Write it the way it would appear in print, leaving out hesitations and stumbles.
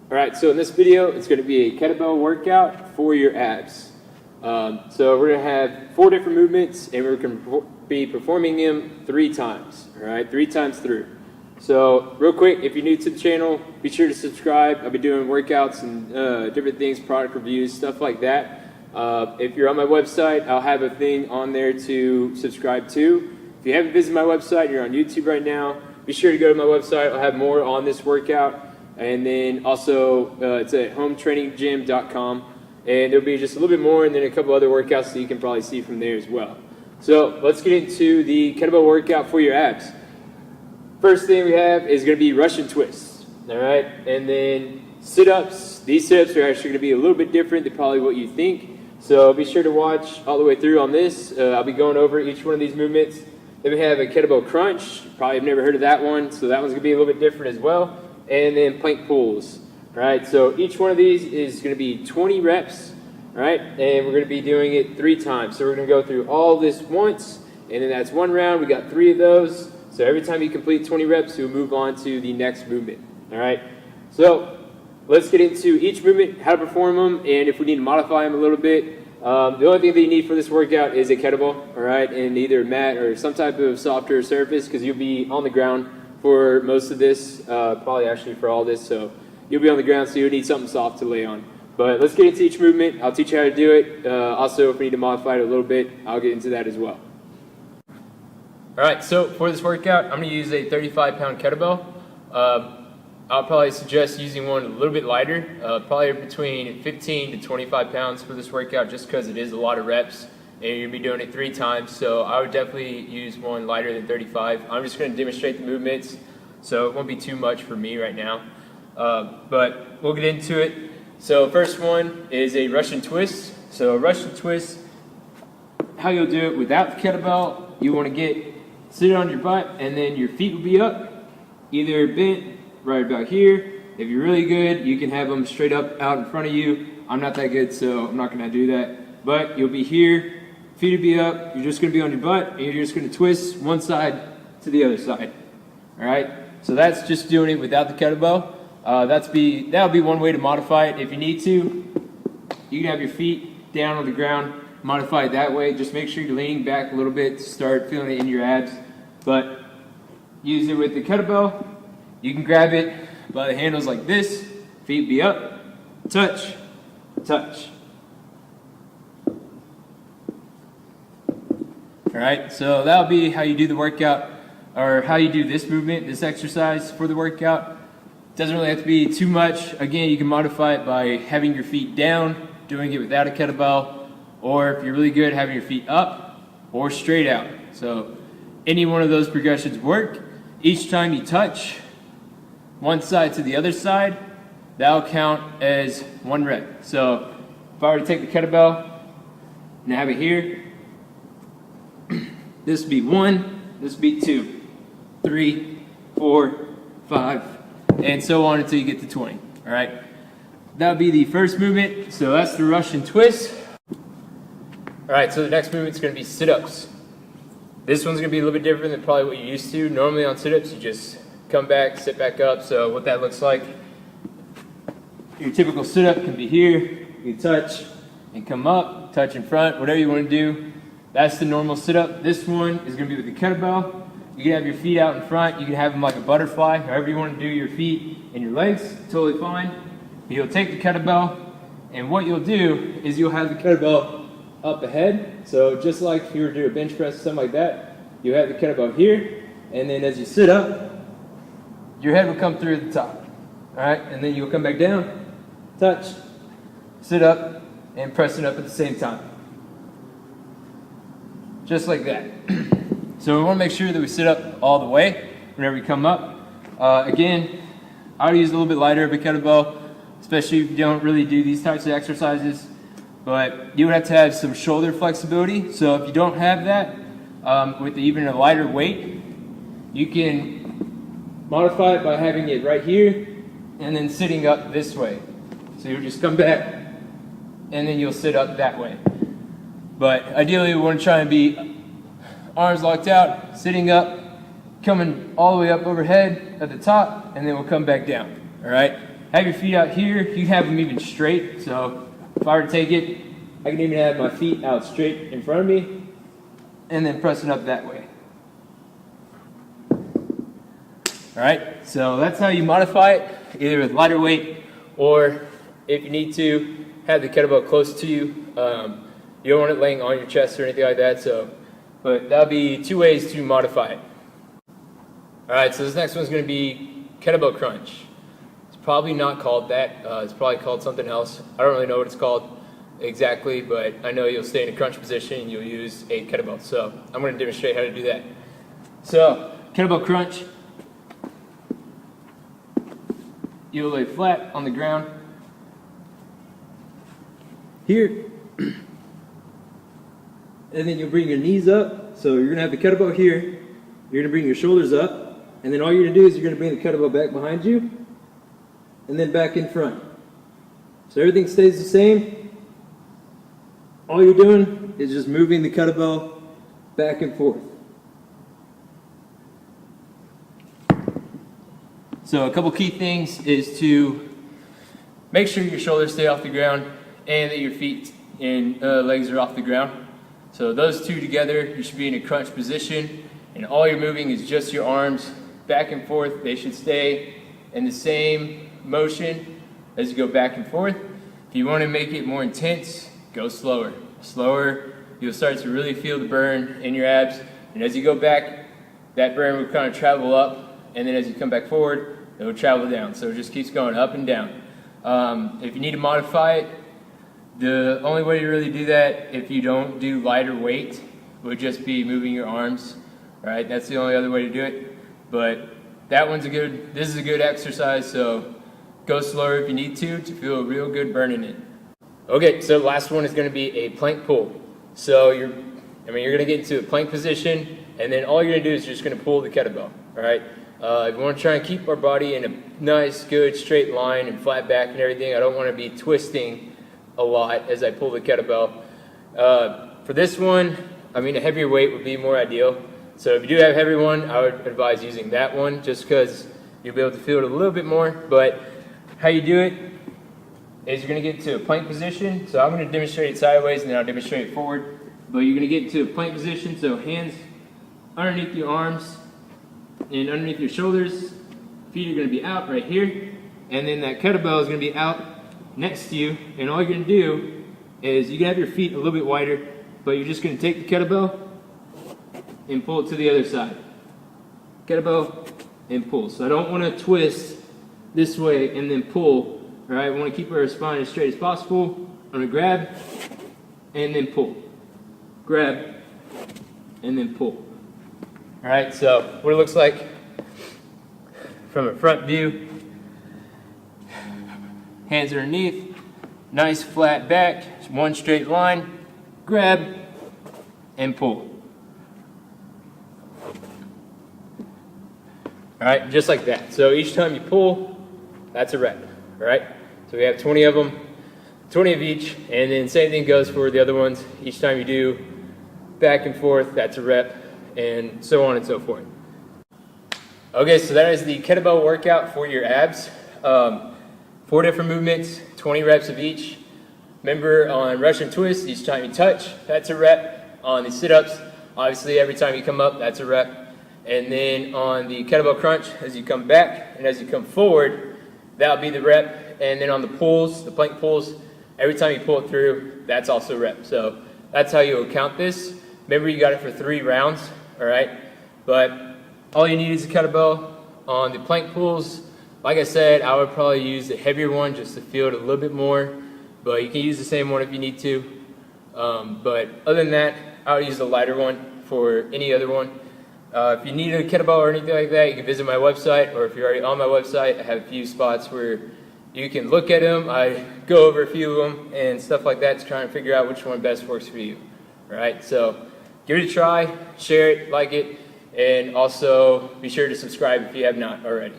Alright, so in this video, it's going to be a kettlebell workout for your abs. So we're going to have 4 different movements, and we're going to be performing them 3 times. Alright, 3 times through. So real quick, if you're new to the channel, be sure to subscribe. I'll be doing workouts and different things, product reviews, stuff like that. If you're on my website, I'll have a thing on there to subscribe to. If you haven't visited my website, you're on YouTube right now, be sure to go to my website. I'll have more on this workout. And then also, it's at hometraininggym.com, and there'll be just a little bit more, and then a couple other workouts that you can probably see from there as well. So let's get into the kettlebell workout for your abs. First thing we have is going to be Russian twists, all right? And then sit-ups. These sit-ups are actually going to be a little bit different than probably what you think. So be sure to watch all the way through on this. I'll be going over each one of these movements. Then we have a Kettlebell Crunch. Probably have never heard of that one, so that one's going to be a little bit different as well. And then plank pulls. All right, so each one of these is going to be 20 reps, right? And we're going to be doing it 3 times. So we're going to go through all this once, and then that's 1 round. We got 3 of those. So every time you complete 20 reps, you'll move on to the next movement. All right, so let's get into each movement, how to perform them, and if we need to modify them a little bit. The only thing that you need for this workout is a kettlebell, all right, and either a mat or some type of softer surface, because you'll be on the ground for most of this, probably actually for all this, so you'll be on the ground, so you'll need something soft to lay on. But let's get into each movement. I'll teach you how to do it. Also, if we need to modify it a little bit, I'll get into that as well. Alright, so for this workout, I'm going to use a 35-pound kettlebell. I'll probably suggest using one a little bit lighter, probably between 15 to 25 pounds for this workout, just because it is a lot of reps. And you're going to be doing it 3 times, so I would definitely use one lighter than 35. I'm just going to demonstrate the movements, so it won't be too much for me right now. But we'll get into it. So first one is a Russian twist. So a Russian twist, how you'll do it without the kettlebell, you want to sit on your butt, and then your feet will be up, either bent right about here. If you're really good, you can have them straight up out in front of you. I'm not that good, so I'm not going to do that. But you'll be here. Feet will be up, you're just going to be on your butt, and you're just going to twist one side to the other side. Alright, so that's just doing it without the kettlebell. That'll be one way to modify it. If you need to, you can have your feet down on the ground, modify it that way. Just make sure you're leaning back a little bit to start feeling it in your abs. But use it with the kettlebell. You can grab it by the handles like this, feet be up, touch, touch. Alright, so that'll be how you do the workout, or how you do this movement, this exercise for the workout. Doesn't really have to be too much. Again, you can modify it by having your feet down, doing it without a kettlebell, or if you're really good, having your feet up or straight out. So any one of those progressions work. Each time you touch one side to the other side, that'll count as 1 rep. So if I were to take the kettlebell and have it here, this would be 1, this would be 2, 3, 4, 5, and so on until you get to 20. All right, that would be the first movement. So that's the Russian twist. All right, so the next movement is going to be sit-ups. This one's going to be a little bit different than probably what you're used to. Normally on sit-ups, you just come back, sit back up. So what that looks like, your typical sit-up can be here. You touch and come up, touch in front, whatever you want to do. That's the normal sit-up. This one is going to be with the kettlebell. You can have your feet out in front. You can have them like a butterfly, however you want to do your feet and your legs, totally fine. You'll take the kettlebell, and what you'll do is you'll have the kettlebell up ahead. So just like if you were to do a bench press or something like that, you have the kettlebell here, and then as you sit up, your head will come through the top. All right, and then you'll come back down, touch, sit up, and press it up at the same time. Just like that. So we want to make sure that we sit up all the way whenever we come up. Again, I would use a little bit lighter of a kettlebell, especially if you don't really do these types of exercises. But you would have to have some shoulder flexibility. So if you don't have that, with even a lighter weight, you can modify it by having it right here and then sitting up this way. So you'll just come back and then you'll sit up that way. But ideally, we want to try and be arms locked out, sitting up, coming all the way up overhead at the top, and then we'll come back down. All right? have your feet out here. You have them even straight. So if I were to take it, I can even have my feet out straight in front of me and then press it up that way. All right, so that's how you modify it, either with lighter weight or if you need to have the kettlebell close to you. You don't want it laying on your chest or anything like that. But that'll be 2 ways to modify it. All right, so this next one's going to be Kettlebell Crunch. It's probably not called that. It's probably called something else. I don't really know what it's called exactly, but I know you'll stay in a crunch position and you'll use a kettlebell. So I'm going to demonstrate how to do that. So Kettlebell Crunch, you'll lay flat on the ground here, and then you'll bring your knees up. So you're going to have the kettlebell here, you're going to bring your shoulders up, and then all you're going to do is you're going to bring the kettlebell back behind you and then back in front. So everything stays the same. All you're doing is just moving the kettlebell back and forth. So a couple key things is to make sure your shoulders stay off the ground and that your feet and legs are off the ground. So those two together, you should be in a crunch position, and all you're moving is just your arms back and forth. They should stay in the same motion as you go back and forth. If you want to make it more intense, go slower. Slower, you'll start to really feel the burn in your abs, and as you go back, that burn will kind of travel up, and then as you come back forward, it will travel down. So it just keeps going up and down. If you need to modify it, the only way to really do that, if you don't do lighter weight, would just be moving your arms. All right, that's the only other way to do it. But this is a good exercise, so go slower if you need to feel a real good burn in it. Okay, so the last one is going to be a plank pull. So you're going to get into a plank position, and then all you're going to do is you're just going to pull the kettlebell. All right. If you want to try and keep our body in a nice, good, straight line and flat back and everything, I don't want to be twisting a lot as I pull the kettlebell. For this one, a heavier weight would be more ideal. So if you do have a heavy one, I would advise using that one just because you'll be able to feel it a little bit more. But how you do it is you're going to get to a plank position. So I'm going to demonstrate it sideways and then I'll demonstrate it forward. But you're going to get into a plank position, so hands underneath your arms and underneath your shoulders. Feet are going to be out right here. And then that kettlebell is going to be out next to you. And all you're going to do is you can have your feet a little bit wider, but you're just going to take the kettlebell and pull it to the other side. Kettlebell and pull. So I don't want to twist this way and then pull. All right, we want to keep our spine as straight as possible. I'm going to grab and then pull. Grab and then pull. All right, so what it looks like from a front view. Hands underneath, nice flat back, one straight line, grab and pull. All right, just like that. So each time you pull, that's a rep. All right, so we have 20 of them, 20 of each, and then same thing goes for the other ones. Each time you do back and forth, that's a rep, and so on and so forth. Okay, so that is the kettlebell workout for your abs. 4 different movements, 20 reps of each. Remember, on Russian twist, each time you touch, that's a rep. On the sit-ups, obviously every time you come up, that's a rep. And then on the kettlebell crunch, as you come back and as you come forward, that'll be the rep. And then on the pulls, the plank pulls, every time you pull it through, that's also a rep. So that's how you'll count this. Remember, you got it for 3 rounds, all right? But all you need is a kettlebell. On the plank pulls, like I said, I would probably use the heavier one just to feel it a little bit more, but you can use the same one if you need to. But other than that, I would use the lighter one for any other one. If you need a kettlebell or anything like that, you can visit my website, or if you're already on my website, I have a few spots where you can look at them. I go over a few of them and stuff like that to try and figure out which one best works for you. All right, so give it a try, share it, like it, and also be sure to subscribe if you have not already.